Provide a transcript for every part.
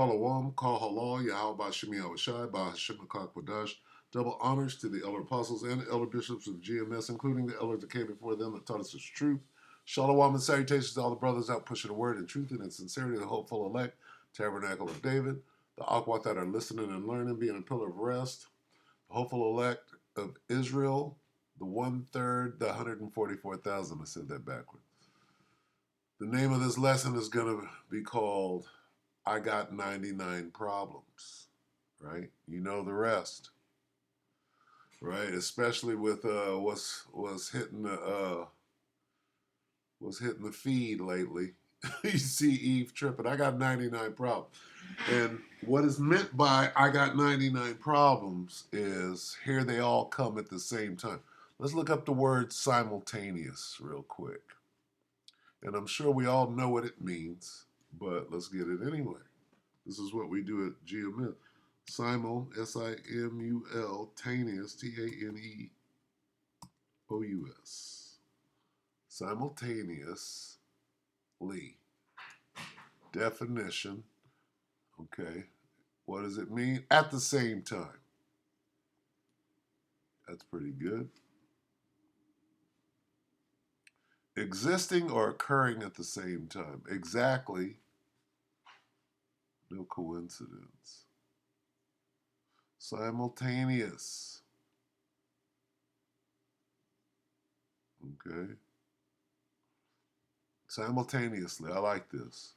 Shalom, Kal Halal, Yahweh Shemi Awashai, Bahashim Kwadash. Double honors to the elder apostles and elder bishops of GMS, including the elders that came before them that taught us the truth. Shalom and salutations to all the brothers out pushing the word in truth and in sincerity, the hopeful elect, tabernacle of David, the Akwat that are listening and learning, being a pillar of rest, the hopeful elect of Israel, the 1/3, the 144,000. I said that backwards. The name of this lesson is going to be called I Got 99 Problems, right? You know the rest, right? Especially with what's hitting the feed lately. You see Eve tripping. I got 99 problems. And what is meant by I got 99 problems is here they all come at the same time. Let's look up the word simultaneous real quick. And I'm sure we all know what it means, but let's get it anyway. This is what we do at GMS. Simul, S-I-M-U-L, taneous, T-A-N-E-O-U-S. Simultaneously. Definition. Okay. What does it mean? At the same time. That's pretty good. Existing or occurring at the same time. Exactly. No coincidence. Simultaneous. Okay. Simultaneously. I like this.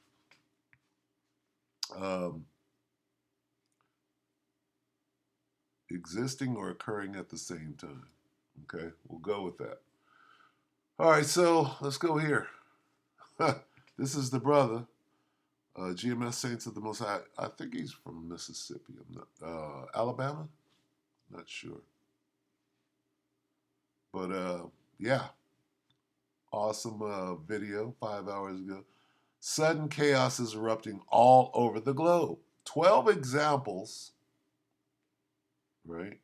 Existing or occurring at the same time. Okay, we'll go with that. All right, so let's go here. This is the brother, GMS Saints of the Most High. I think he's from Mississippi. I'm not Alabama. Not sure, but yeah, awesome video 5 hours ago. Sudden chaos is erupting all over the globe. 12 examples, right,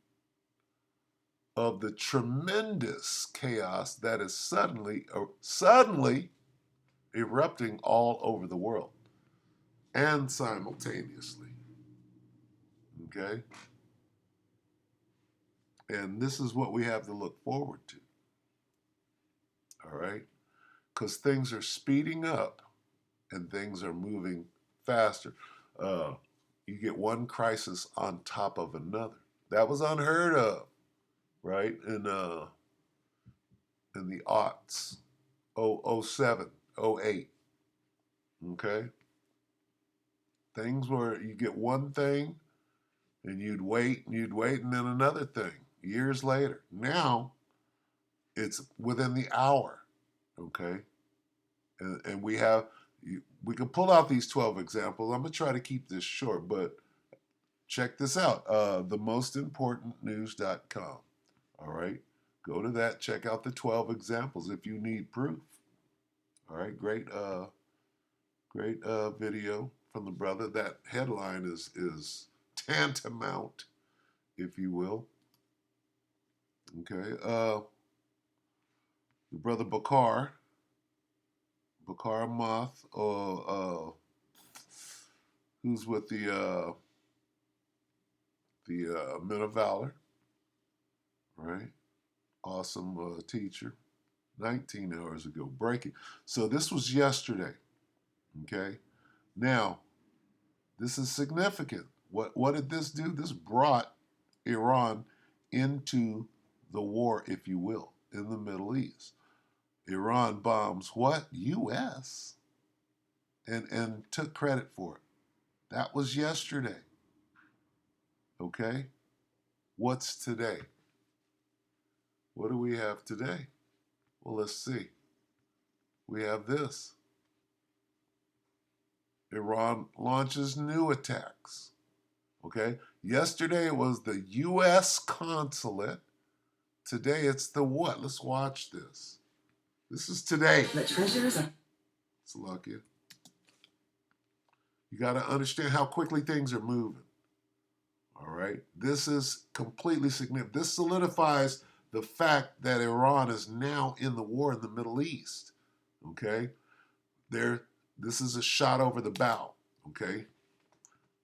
of the tremendous chaos that is suddenly erupting all over the world and simultaneously. Okay? And this is what we have to look forward to. All right? Because things are speeding up and things are moving faster. You get one crisis on top of another. That was unheard of, right? In the aughts, 07, 08. Okay? Things where you get one thing and you'd wait, and then another thing years later. Now, it's within the hour, okay? And we can pull out these 12 examples. I'm going to try to keep this short, but check this out, themostimportantnews.com, all right? Go to that, check out the 12 examples if you need proof. All right, great video from the brother. That headline is tantamount, if you will. Okay, the brother Bakar Moth, who's with the Men of Valor, right? Awesome teacher. 19 hours ago, breaking. So this was yesterday. Okay, now this is significant. What did this do? This brought Iran into the war, if you will, in the Middle East. Iran bombs what? U.S. and took credit for it. That was yesterday. Okay? What's today? What do we have today? Well, let's see. We have this. Iran launches new attacks. Okay? Yesterday it was the U.S. consulate. Today it's the what? Let's watch this. This is today. The treasures are... Salakia. You got to understand how quickly things are moving. All right? This is completely significant. This solidifies the fact that Iran is now in the war in the Middle East. Okay? This is a shot over the bow. Okay?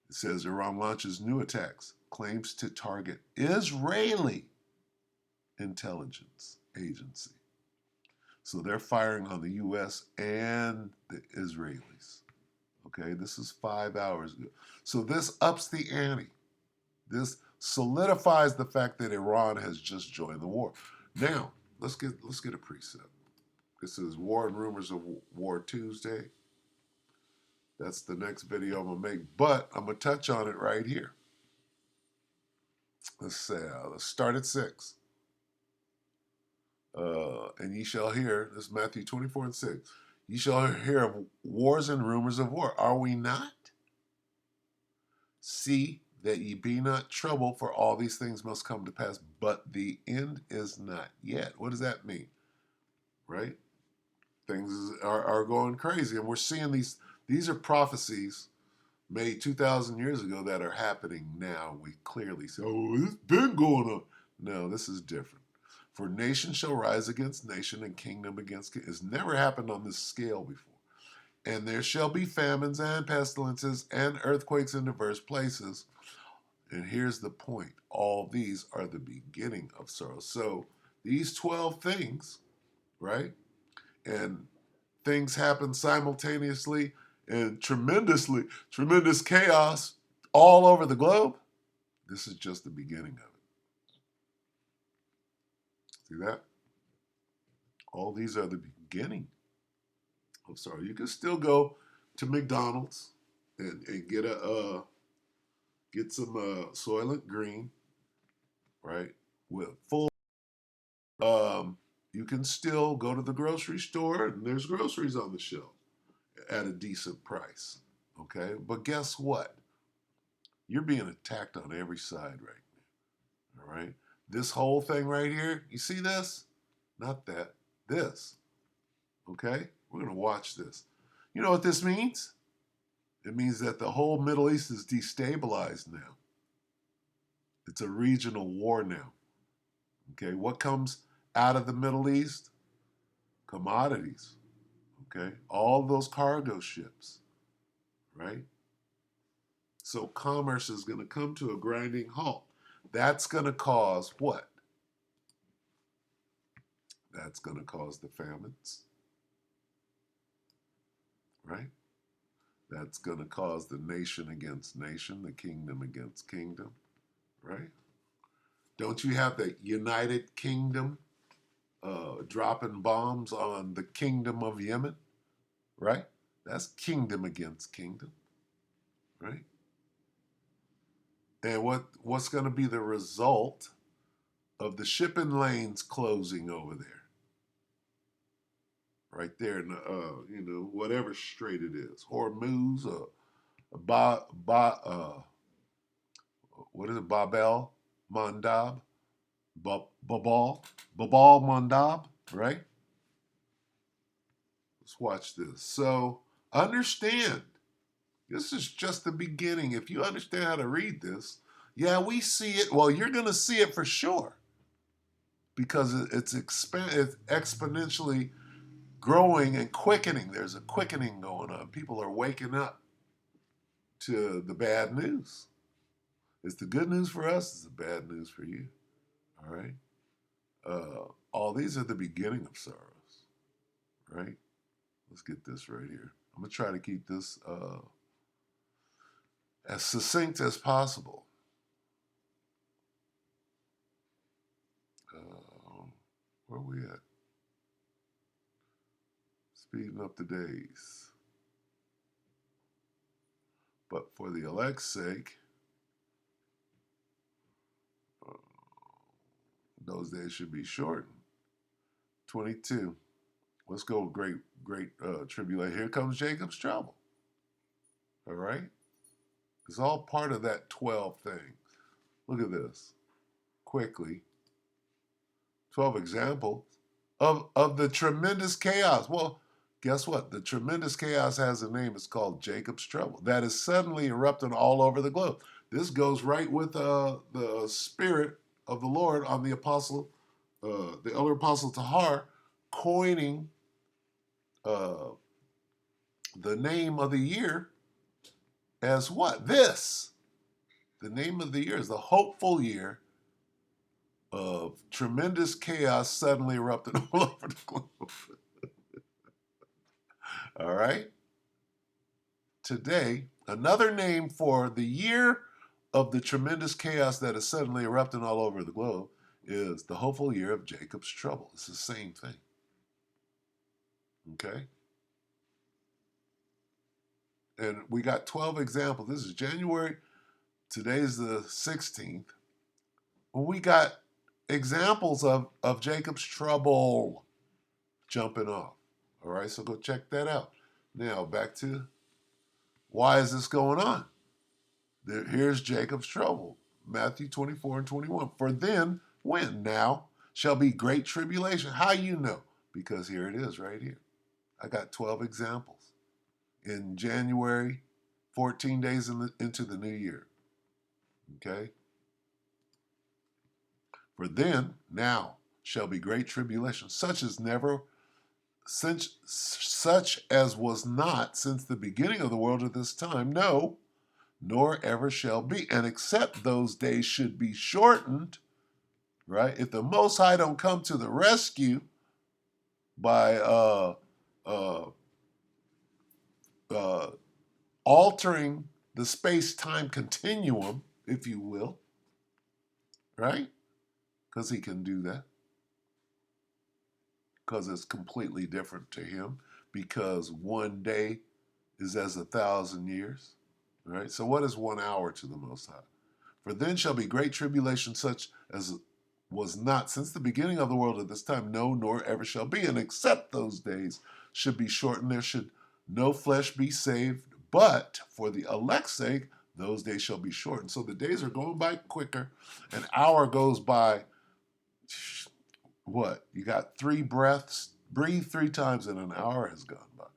It says Iran launches new attacks, claims to target Israeli intelligence agency. So they're firing on the U.S. and the Israelis. Okay, this is 5 hours ago. So this ups the ante. This solidifies the fact that Iran has just joined the war. Now, let's get a precept. This is War and Rumors of War Tuesday. That's the next video I'm going to make, but I'm going to touch on it right here. Let's start at 6. And ye shall hear, this is Matthew 24 and 6. Ye shall hear of wars and rumors of war. Are we not? See that ye be not troubled, for all these things must come to pass, but the end is not yet. What does that mean? Right? Things are going crazy, and we're seeing these are prophecies made 2,000 years ago that are happening now. We clearly say, oh, it's been going on. No, this is different. For nation shall rise against nation and kingdom against kingdom. It's never happened on this scale before. And there shall be famines and pestilences and earthquakes in diverse places. And here's the point. All these are the beginning of sorrow. So these 12 things, right? And things happen simultaneously and tremendous chaos all over the globe. This is just the beginning of it. See that? All these are the beginning of sorrow. You can still go to McDonald's and get some Soylent Green, right? With full. You can still go to the grocery store and there's groceries on the shelf at a decent price. Okay, but guess what? You're being attacked on every side right now. All right, this whole thing right here. You see this? Not that. This. Okay, we're gonna watch this. You know what this means? It means that the whole Middle East is destabilized now. It's a regional war now. Okay, what comes out of the Middle East? Commodities. Okay, all those cargo ships, right? So commerce is going to come to a grinding halt. That's going to cause what? That's going to cause the famines, right? That's going to cause the nation against nation, the kingdom against kingdom, right? Don't you have the United Kingdom dropping bombs on the kingdom of Yemen, right? That's kingdom against kingdom, right? And what's going to be the result of the shipping lanes closing over there? Right there in the, whatever strait it is, Hormuz, what is it, Babel Mandab, Babal Mandab, right? Let's watch this. So understand, this is just the beginning. If you understand how to read this, yeah, we see it. Well, you're going to see it for sure because it's exponentially growing and quickening. There's a quickening going on. People are waking up to the bad news. It's the good news for us. It's the bad news for you. All right. All these are the beginning of sorrows. Right. Let's get this right here. I'm gonna try to keep this as succinct as possible. Where are we at? Speeding up the days. But for the elect's sake, those days should be shortened. 22. Let's go, great tribulation. Here comes Jacob's trouble. All right? It's all part of that 12 thing. Look at this. Quickly. 12 examples of the tremendous chaos. Well, guess what? The tremendous chaos has a name. It's called Jacob's trouble. That is suddenly erupting all over the globe. This goes right with the spirit of the Lord on the apostle, the elder apostle Tahar, coining the name of the year as what? This. The name of the year is the hopeful year of tremendous chaos suddenly erupted all over the globe. All right? Today, another name for the year of the tremendous chaos that is suddenly erupting all over the globe is the hopeful year of Jacob's trouble. It's the same thing. Okay? And we got 12 examples. This is January. Today's the 16th. Well, we got examples of Jacob's trouble jumping off. All right, so go check that out. Now, back to why is this going on? Here's Jacob's trouble. Matthew 24 and 21. For then, when? Now, shall be great tribulation. How you know? Because here it is right here. I got 12 examples. In January, 14 days into the new year. Okay? For then, now, shall be great tribulation, such as was not since the beginning of the world at this time, no, nor ever shall be. And except those days should be shortened, right? If the Most High don't come to the rescue by altering the space-time continuum, if you will, right? Because he can do that. Because it's completely different to him. Because one day is as 1,000 years. Right? So what is 1 hour to the Most High? For then shall be great tribulation, such as was not since the beginning of the world at this time, no, nor ever shall be. And except those days should be shortened, there should no flesh be saved. But for the elect's sake, those days shall be shortened. So the days are going by quicker. An hour goes by, what? You got 3 breaths. Breathe 3 times and an hour has gone by.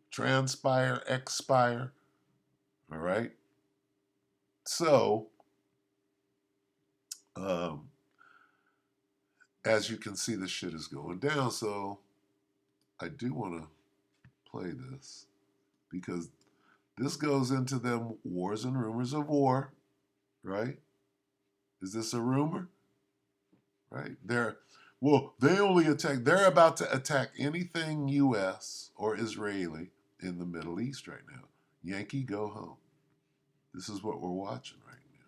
Transpire, expire. All right. So, as you can see, the shit is going down. So, I do want to play this because this goes into them wars and rumors of war, right? Is this a rumor? Right? They only attack. They're about to attack anything U.S. or Israeli in the Middle East right now. Yankee, go home. This is what we're watching right now.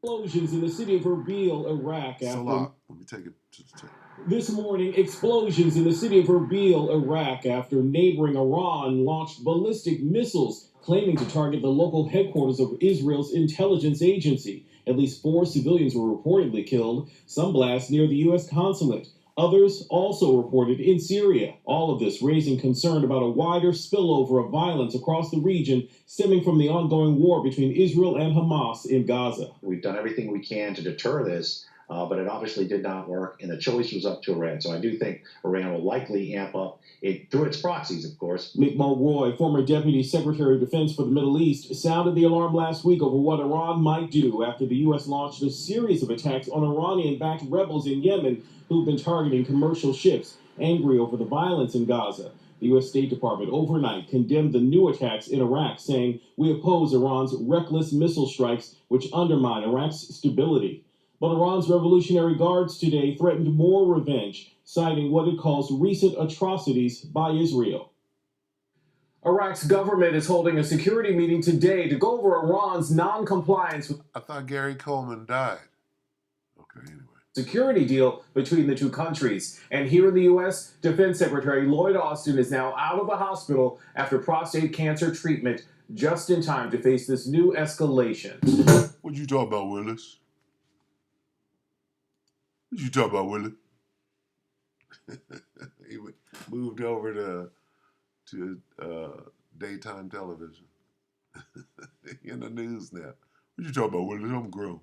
Explosions in the city of Erbil, Iraq. Salah, let me take it to the tape. This morning, explosions in the city of Erbil, Iraq, after neighboring Iran launched ballistic missiles claiming to target the local headquarters of Israel's intelligence agency. At least 4 civilians were reportedly killed, some blasts near the U.S. consulate. Others also reported in Syria. All of this raising concern about a wider spillover of violence across the region stemming from the ongoing war between Israel and Hamas in Gaza. We've done everything we can to deter this, but it obviously did not work, and the choice was up to Iran. So I do think Iran will likely amp up it through its proxies, of course. Mick Mulroy, former Deputy Secretary of Defense for the Middle East, sounded the alarm last week over what Iran might do after the U.S. launched a series of attacks on Iranian-backed rebels in Yemen who've been targeting commercial ships, angry over the violence in Gaza. The U.S. State Department overnight condemned the new attacks in Iraq, saying, "We oppose Iran's reckless missile strikes, which undermine Iraq's stability." But Iran's Revolutionary Guards today threatened more revenge, citing what it calls recent atrocities by Israel. Iraq's government is holding a security meeting today to go over Iran's non-compliance with I thought Gary Coleman died. Okay, anyway. Security deal between the two countries. And here in the U.S., Defense Secretary Lloyd Austin is now out of the hospital after prostate cancer treatment, just in time to face this new escalation. What you talk about, Willis? What you talk about, Willis? He moved over to daytime television. In the news now. What you talk about, Willis? I'm grown.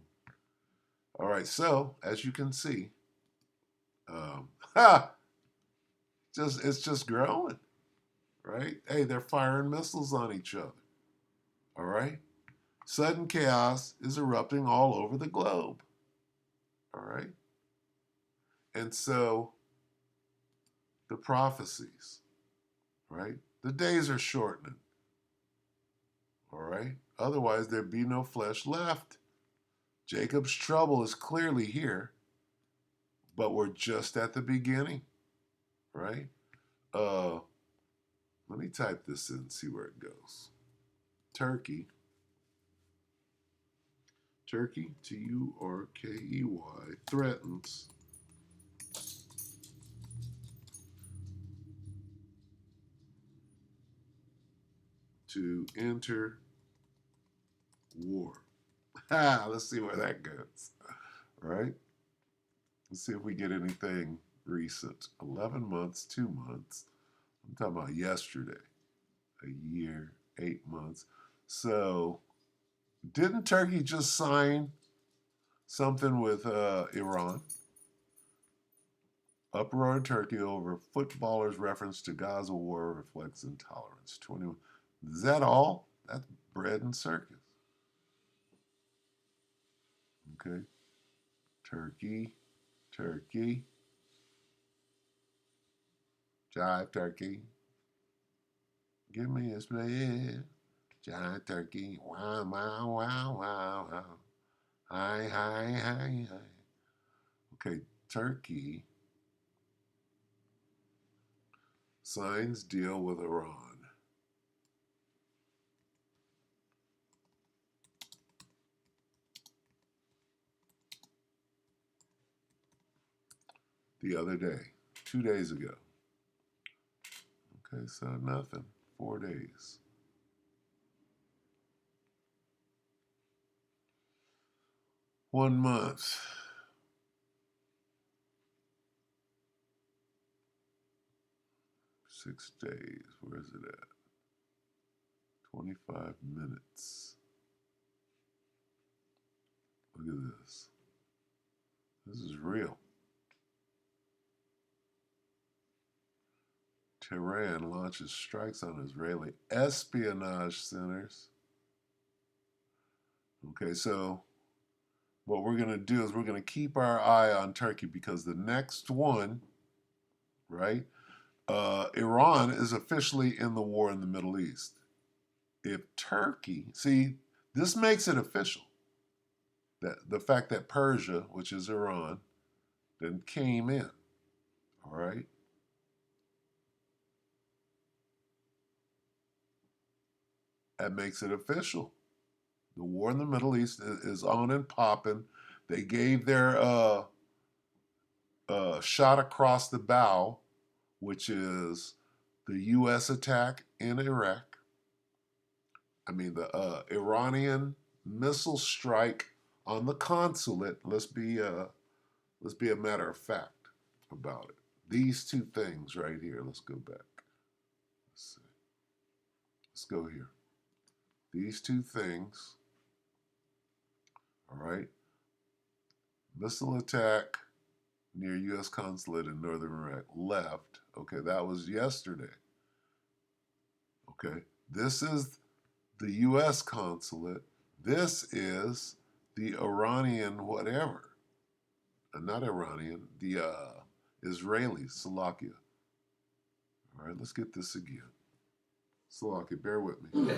All right, so as you can see, it's just growing, right? Hey, they're firing missiles on each other. All right, sudden chaos is erupting all over the globe. All right, and so the prophecies, right? The days are shortening. All right? Otherwise, there'd be no flesh left. Jacob's trouble is clearly here, but we're just at the beginning, right? Let me type this in and see where it goes. Turkey, Turkey, threatens to enter war. Let's see where that goes. All right? Let's see if we get anything recent. 11 months, 2 months. I'm talking about yesterday. A year, 8 months. So, didn't Turkey just sign something with Iran? Uproar in Turkey over footballers' reference to Gaza war reflects intolerance. 21. Is that all? That's bread and circus. Okay. Turkey, Turkey, jive turkey. Give me a split. Jive turkey. Wow, wow, wow, wow, wow. Hi, hi, hi, hi. Okay, Turkey signs deal with Iran. The other day, 2 days ago. Okay, so nothing. 4 days. 1 month. 6 days. Where is it at? 25 minutes. Look at this. This is real. Tehran launches strikes on Israeli espionage centers. Okay, so what we're going to do is we're going to keep our eye on Turkey because the next one, right? Iran is officially in the war in the Middle East. If Turkey, see, this makes it official. That the fact that Persia, which is Iran, then came in. All right. That makes it official. The war in the Middle East is on and popping. They gave their shot across the bow, which is the U.S. attack in Iraq. I mean, the Iranian missile strike on the consulate. Let's be a matter of fact about it. These two things right here. Let's go back. Let's see. Let's go here. These two things. All right. Missile attack near U.S. consulate in northern Iraq. Left. Okay, that was yesterday. Okay, this is the U.S. consulate. This is the Iranian whatever. Not Iranian, the Israeli, Salakia. All right, let's get this again. Salakia, bear with me.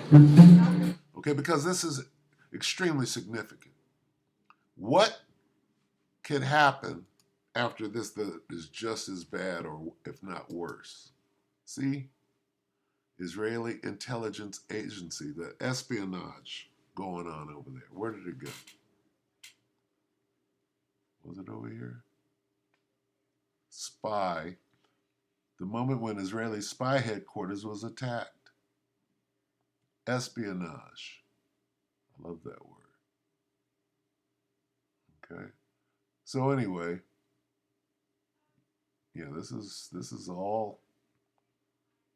Okay, because this is extremely significant. What can happen after this that is just as bad or if not worse? See? Israeli intelligence agency, the espionage going on over there. Where did it go? Was it over here? Spy. The moment when Israeli spy headquarters was attacked. Espionage. I love that word. Okay. So anyway, yeah, this is all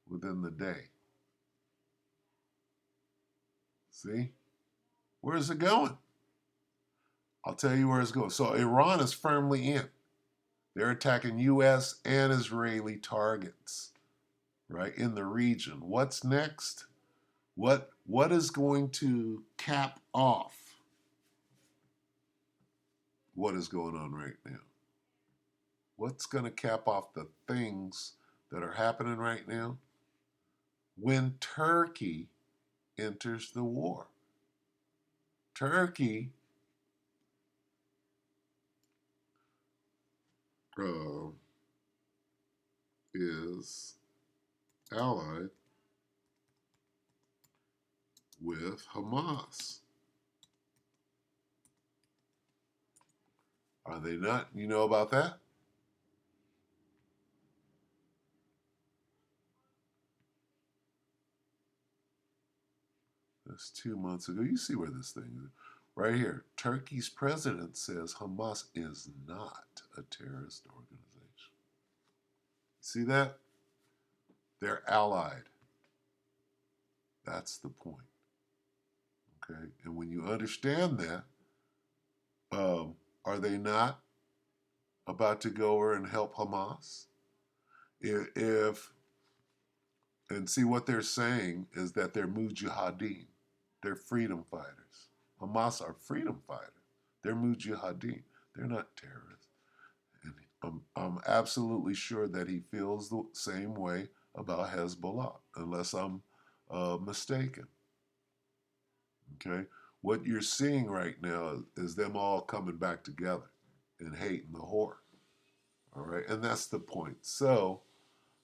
within the day. See? Where is it going? I'll tell you where it's going. So Iran is firmly in. They're attacking U.S. and Israeli targets, right, in the region. What's next? What is going to cap off what is going on right now? What's going to cap off the things that are happening right now? When Turkey enters the war. Turkey is allied with Hamas. Are they not? You know about that? That's 2 months ago. You see where this thing is. Right here. Turkey's president says Hamas is not a terrorist organization. See that? They're allied. That's the point. Okay? And when you understand that, are they not about to go over and help Hamas? If and see what they're saying is that they're mujahideen. They're freedom fighters. Hamas are freedom fighters. They're mujahideen. They're not terrorists. And I'm absolutely sure that he feels the same way about Hezbollah, unless I'm mistaken. Okay? What you're seeing right now is them all coming back together and hating the whore. All right? And that's the point. So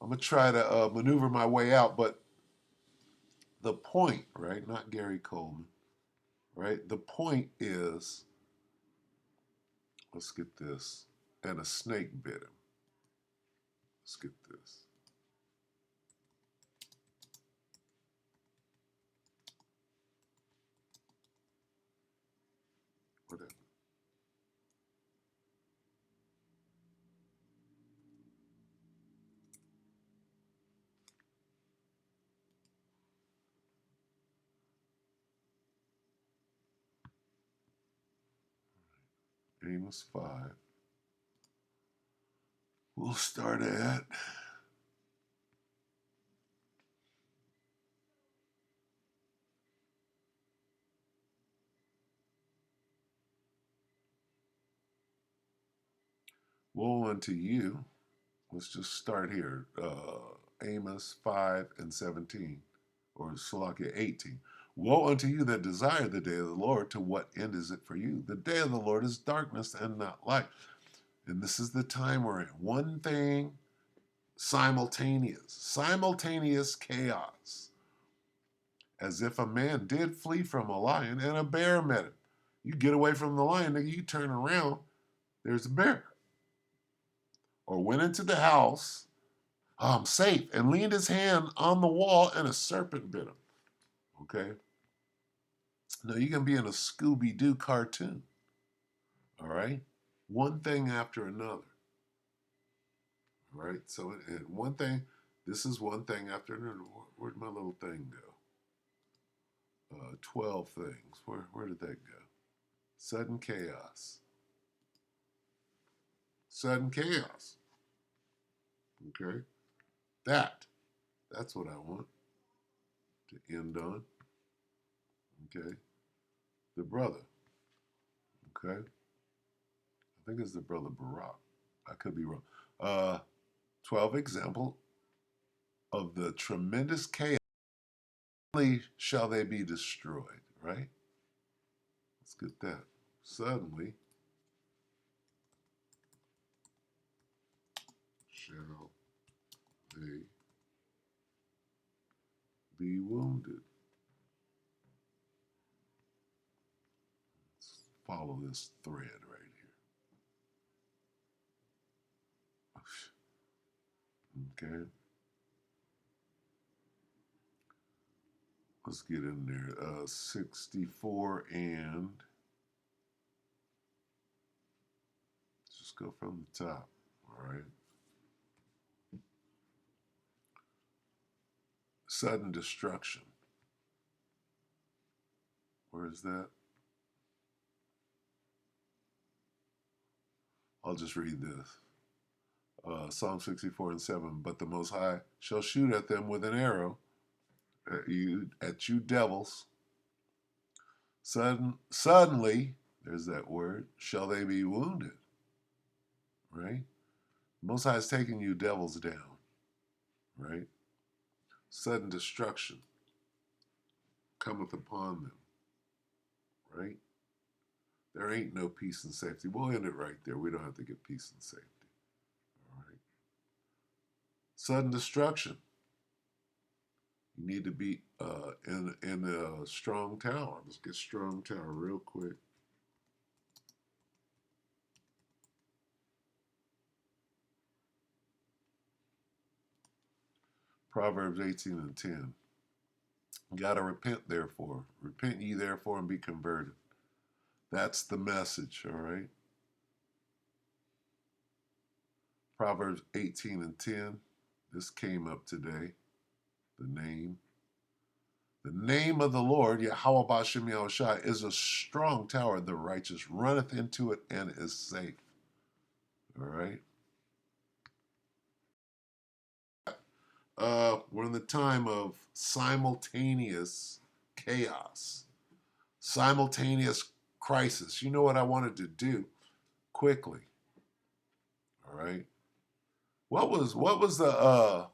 I'm going to try to maneuver my way out, but the point, right? Not Gary Coleman, right? The point is, let's get this, and a snake bit him. Let's get this. Whatever. Amos 5. We'll start at woe unto you. Let's just start here. Amos 5 and 17, or Salakia 18. Woe unto you that desire the day of the Lord. To what end is it for you? The day of the Lord is darkness and not light. And this is the time we're in. One thing simultaneous chaos. As if a man did flee from a lion and a bear met him. You get away from the lion, then you turn around, there's a bear. Or went into the house, I'm safe, and leaned his hand on the wall and a serpent bit him. Okay? Now you can be in a Scooby-Doo cartoon. All right? One thing after another. All right? So one thing, this is one thing after another. Where'd my little thing go? 12 things. Where did that go? Sudden chaos. Sudden chaos. Okay? That's what I want to end on. Okay? The brother. Okay? I think it's the brother Barak. I could be wrong. 12 example of the tremendous chaos. Suddenly shall they be destroyed, right? Let's get that. Suddenly shall they be wounded. Let's follow this thread right here. Okay. Let's get in there. 64 and let's just go from the top. All right. Sudden destruction. Where is that? I'll just read this. Psalm 64 and 7. But the Most High shall shoot at them with an arrow, at you devils. Suddenly, there's that word, shall they be wounded. Right? Most High is taking you devils down. Right? Sudden destruction. cometh upon them, right? There ain't no peace and safety. We'll end it right there. We don't have to get peace and safety. All right. Sudden destruction. You need to be in a strong tower. Let's get strong tower real quick. Proverbs 18 and 10. You got to repent, therefore. Repent ye, therefore, and be converted. That's the message, all right? Proverbs 18 and 10. This came up today. The name. The name of the Lord, Yahweh Bashem Yahushai, is a strong tower. The righteous runneth into it and is safe. All right? We're in the time of simultaneous chaos, simultaneous crisis. You know what I wanted to do quickly? All right. What was the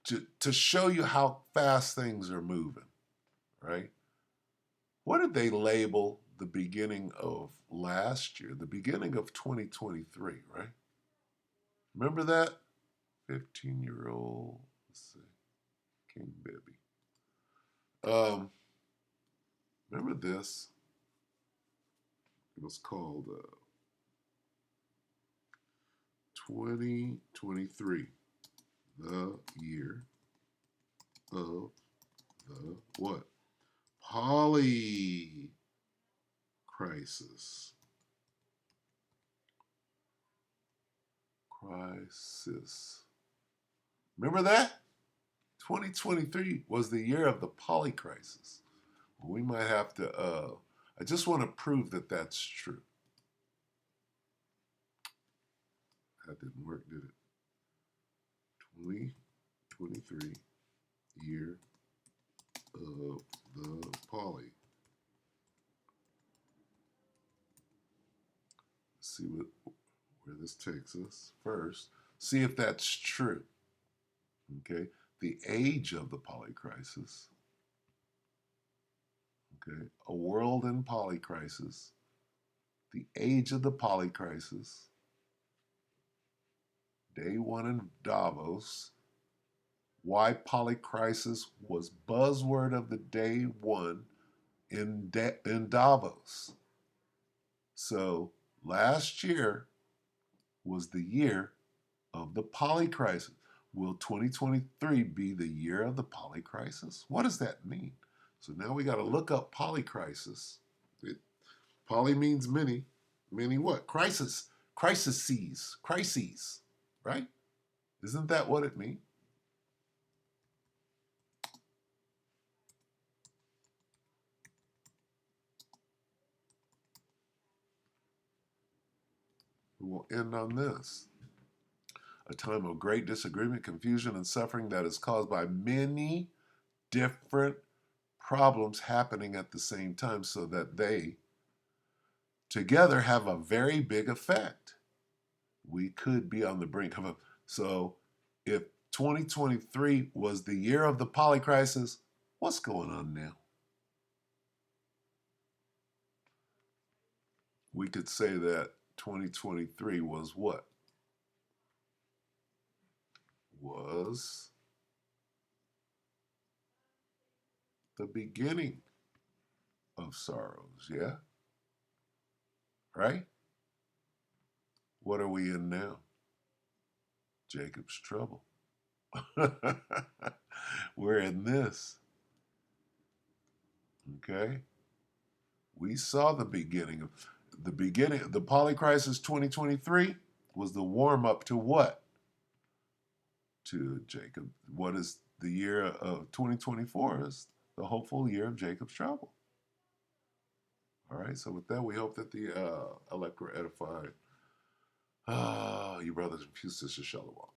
to show you how fast things are moving, right? What did they label the beginning of last year, the beginning of 2023, right? Remember that? 15-year-old, let's see, King Baby. Remember this? It was called 2023, the year of the what? Poly crisis. Remember that? 2023 was the year of the poly crisis. We might have to, I just want to prove that that's true. That didn't work, did it? 2023, year of the poly. Let's see where this takes us. First, see if that's true. Okay, the age of the poly crisis. Okay, a world in poly crisis. The age of the poly crisis. Day one in Davos. Why polycrisis was buzzword of the day one in Davos. So last year was the year of the polycrisis. Will 2023 be the year of the polycrisis? What does that mean? So now we got to look up polycrisis. Poly means many. Many what? Crises, right? Isn't that what it means? We'll end on this. A time of great disagreement, confusion, and suffering that is caused by many different problems happening at the same time so that they together have a very big effect. We could be on the brink of a... So if 2023 was the year of the polycrisis, what's going on now? We could say that 2023 was what? Was the beginning of sorrows, yeah? Right? What are we in now? Jacob's trouble. We're in this. Okay? We saw the beginning. The polycrisis 2023 was the warm up to what? To Jacob. What is the year of 2024 is the hopeful year of Jacob's trouble. All right, so with that, we hope that the elect were edified. You brothers and sisters, Shalom.